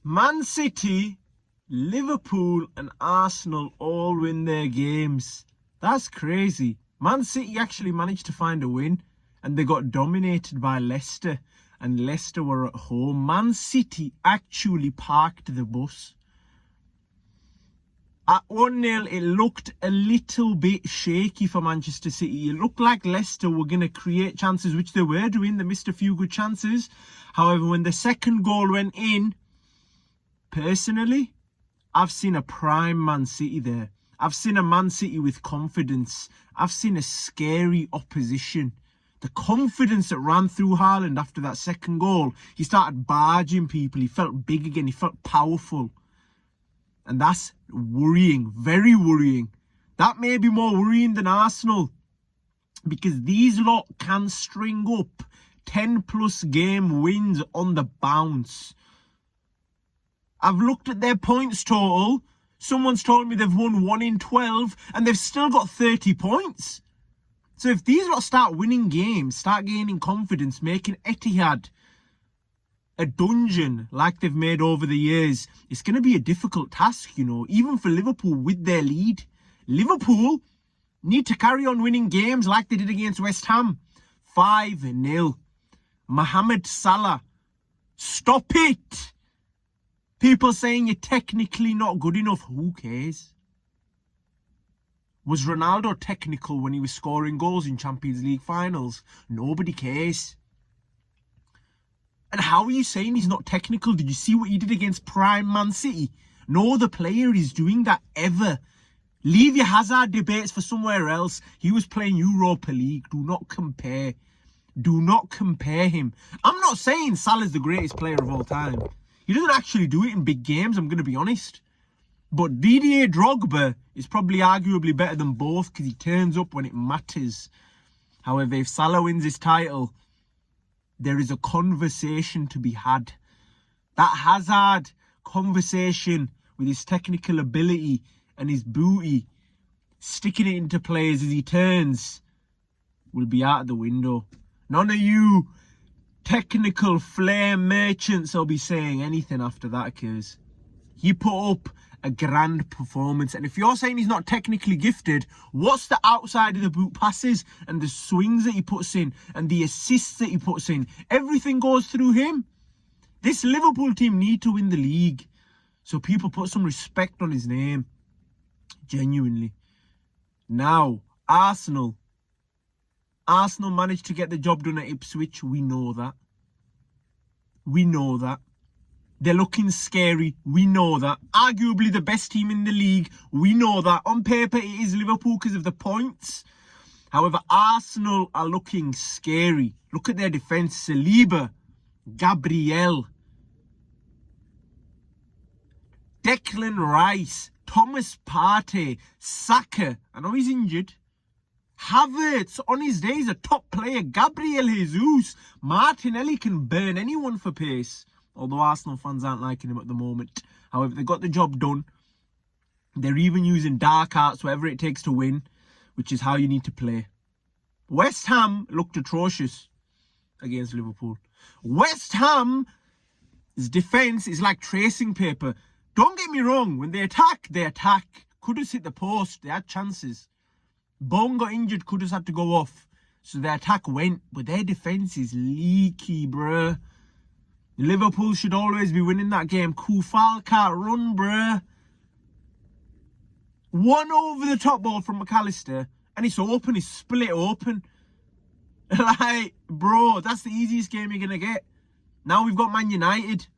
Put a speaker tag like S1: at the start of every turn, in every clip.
S1: Man City, Liverpool and Arsenal all win their games. That's crazy. Man City actually managed to find a win and they got dominated by Leicester, and Leicester were at home. Man City actually parked the bus. At 1-0, it looked a little bit shaky for Manchester City. It looked like Leicester were going to create chances, which they were doing. They missed a few good chances. However, when the second goal went in, personally, I've seen a prime Man City there. I've seen a Man City with confidence. I've seen a scary opposition. The confidence that ran through Haaland after that second goal. He started barging people. He felt big again. He felt powerful. And that's worrying, very worrying. That may be more worrying than Arsenal, because these lot can string up 10+ game wins on the bounce. I've looked at their points total. Someone's told me they've won 1 in 12 and they've still got 30 points. So if these lot start winning games, start gaining confidence, making Etihad a dungeon like they've made over the years, it's going to be a difficult task, you know, even for Liverpool with their lead. Liverpool need to carry on winning games like they did against West Ham. 5-0. Mohamed Salah. Stop it. People saying you're technically not good enough. Who cares? Was Ronaldo technical when he was scoring goals in Champions League finals? Nobody cares. And how are you saying he's not technical? Did you see what he did against prime Man City? No other player is doing that ever. Leave your Hazard debates for somewhere else. He was playing Europa League. Do not compare. Do not compare him. I'm not saying Salah's the greatest player of all time. He doesn't actually do it in big games, I'm going to be honest. But Didier Drogba is probably arguably better than both because he turns up when it matters. However, if Salah wins his title, there is a conversation to be had. That Hazard conversation with his technical ability and his booty, sticking it into players as he turns, will be out of the window. None of you technical flair merchants will be saying anything after that occurs. He put up a grand performance. And if you're saying he's not technically gifted, what's the outside of the boot passes and the swings that he puts in and the assists that he puts in? Everything goes through him. This Liverpool team need to win the league, so people put some respect on his name. Genuinely. Now, Arsenal. Arsenal managed to get the job done at Ipswich. We know that. We know that. They're looking scary. We know that. Arguably the best team in the league. We know that. On paper, it is Liverpool because of the points. However, Arsenal are looking scary. Look at their defence. Saliba, Gabriel, Declan Rice, Thomas Partey, Saka. I know he's injured. Havertz, on his day, is a top player. Gabriel Jesus. Martinelli can burn anyone for pace. Although Arsenal fans aren't liking him at the moment. However, they got the job done. They're even using dark arts, whatever it takes to win, which is how you need to play. West Ham looked atrocious against Liverpool. West Ham's defence is like tracing paper. Don't get me wrong, when they attack, they attack. Kudus hit the post, they had chances. Bone got injured, Kudus had to go off. So their attack went, but their defence is leaky, bruh. Liverpool should always be winning that game. Koufal can't run, bruh. One over the top ball from McAllister, and it's open, it's split open. Like, bro, that's the easiest game you're going to get. Now we've got Man United.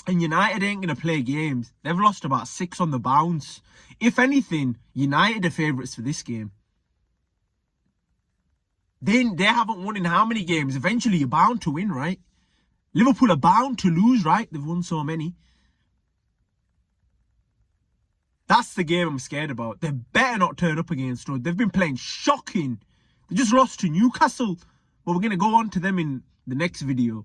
S1: And United ain't going to play games. They've lost about 6 on the bounce. If anything, United are favourites for this game. They haven't won in how many games? Eventually, you're bound to win, right? Liverpool are bound to lose, right? They've won so many. That's the game I'm scared about. They better not turn up against us. They've been playing shocking. They just lost to Newcastle. But we're going to go on to them in the next video.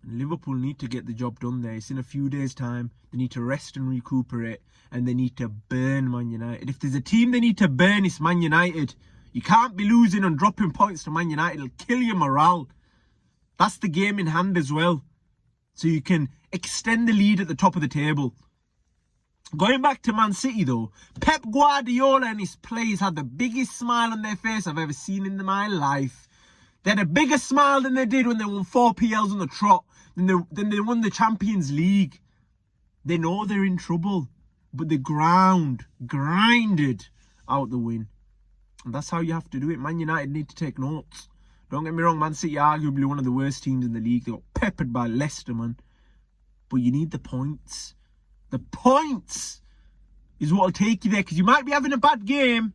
S1: Liverpool need to get the job done there. It's in a few days' time. They need to rest and recuperate. And they need to burn Man United. If there's a team they need to burn, it's Man United. You can't be losing and dropping points to Man United. It'll kill your morale. That's the game in hand as well. so you can extend the lead at the top of the table. Going back to Man City though, Pep Guardiola and his players had the biggest smile on their face I've ever seen in my life. They had a bigger smile than they did when they won 4 PLs on the trot, than they won the Champions League. They know they're in trouble, but they grinded out the win. And that's how you have to do it. Man United need to take notes. Don't get me wrong, Man City are arguably one of the worst teams in the league. They got peppered by Leicester, man. But you need the points. The points is what will take you there, because you might be having a bad game,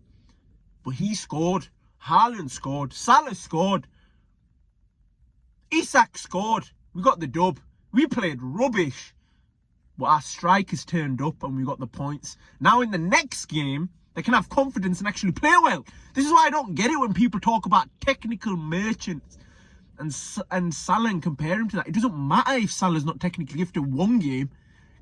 S1: but he scored. Haaland scored. Salah scored. Isak scored. We got the dub. We played rubbish, but our strikers turned up and we got the points. Now in the next game, they can have confidence and actually play well. This is why I don't get it when people talk about technical merchants and Salah and compare him to that. It doesn't matter if Salah's not technically gifted one game,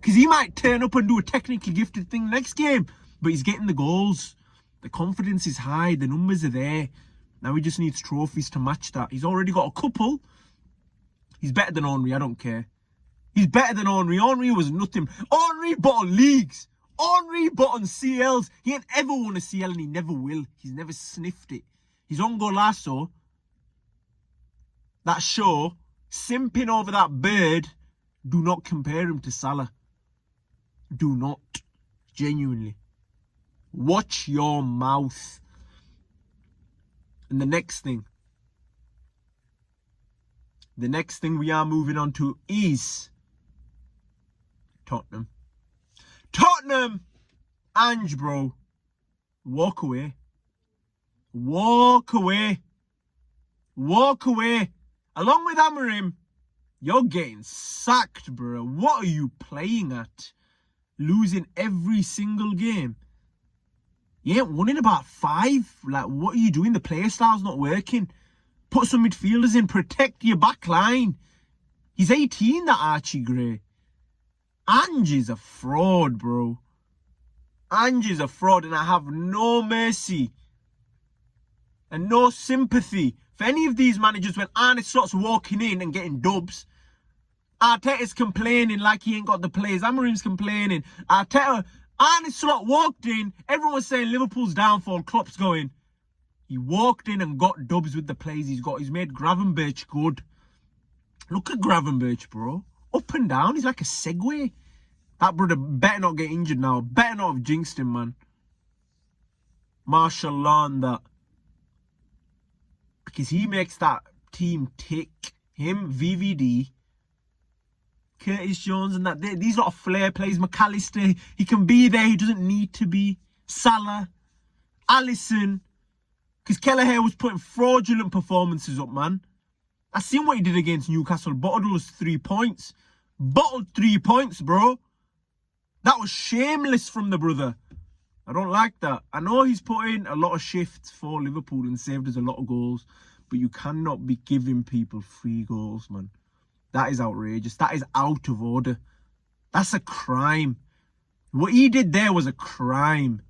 S1: because he might turn up and do a technically gifted thing next game, but he's getting the goals. The confidence is high. The numbers are there. Now he just needs trophies to match that. He's already got a couple. He's better than Henry. I don't care. He's better than Henry. Henry was nothing. Henry bought leagues. Henry bought on CLs. He ain't ever won a CL and he never will. He's never sniffed it. His own golazo, that show, simping over that bird, do not compare him to Salah. Do not. Genuinely. Watch your mouth. And the next thing we are moving on to is Tottenham. Tottenham! Ange, bro. Walk away. Walk away. Walk away. Along with Amorim, you're getting sacked, bro. What are you playing at? Losing every single game. You ain't won in about 5. Like, what are you doing? The player style's not working. Put some midfielders in. Protect your back line. He's 18, that Archie Gray. Ange is a fraud, bro. Ange is a fraud, and I have no mercy and no sympathy for any of these managers when Arne Slot's walking in and getting dubs. Arteta's complaining like he ain't got the players. Amorim's complaining. Arne Slot walked in. Everyone's saying Liverpool's downfall. Klopp's going. He walked in and got dubs with the players he's got. He's made Gravenberch good. Look at Gravenberch, bro. Up and down. He's like a Segway. That brother better not get injured now. Better not have jinxed him, man. Martial law on that. Because he makes that team tick. Him, VVD, Curtis Jones and that. These lot of flair plays. McAllister, he can be there. He doesn't need to be. Salah, Alisson. Because Kelleher was putting fraudulent performances up, man. I seen what he did against Newcastle. Bottled us 3 points. Bottled 3 points, bro. That was shameless from the brother. I don't like that. I know he's put in a lot of shifts for Liverpool and saved us a lot of goals. But you cannot be giving people free goals, man. That is outrageous. That is out of order. That's a crime. What he did there was a crime.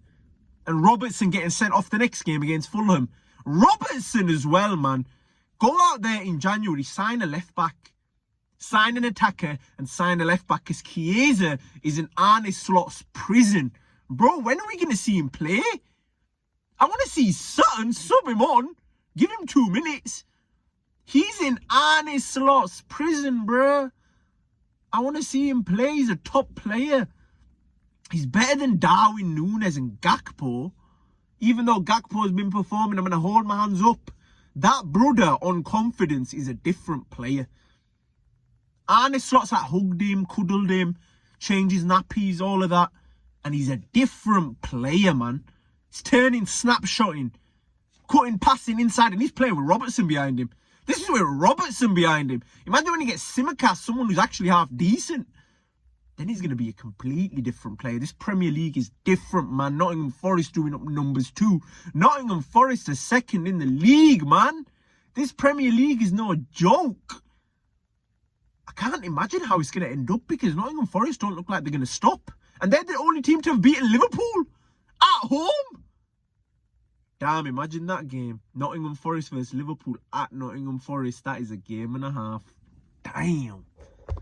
S1: And Robertson getting sent off the next game against Fulham. Robertson as well, man. Go out there in January, sign a left back. Sign an attacker and sign a left back, because Chiesa is in Arne Slot's prison. Bro, when are we going to see him play? I want to see Sutton sub him on. Give him 2 minutes. He's in Arne Slot's prison, bro. I want to see him play. He's a top player. He's better than Darwin Núñez and Gakpo. Even though Gakpo has been performing, I'm going to hold my hands up. That brother on confidence is a different player. Arne Slot's like hugged him, cuddled him, changed his nappies, all of that. And he's a different player, man. He's turning, snapshotting, cutting, passing inside, and he's playing with Robertson behind him. This is with Robertson behind him. Imagine when he gets Simicast, someone who's actually half decent. Then he's going to be a completely different player. This Premier League is different, man. Nottingham Forest doing up numbers too. Nottingham Forest are second in the league, man. This Premier League is no joke. I can't imagine how it's going to end up, because Nottingham Forest don't look like they're going to stop. And they're the only team to have beaten Liverpool at home. Damn, imagine that game. Nottingham Forest versus Liverpool at Nottingham Forest. That is a game and a half. Damn.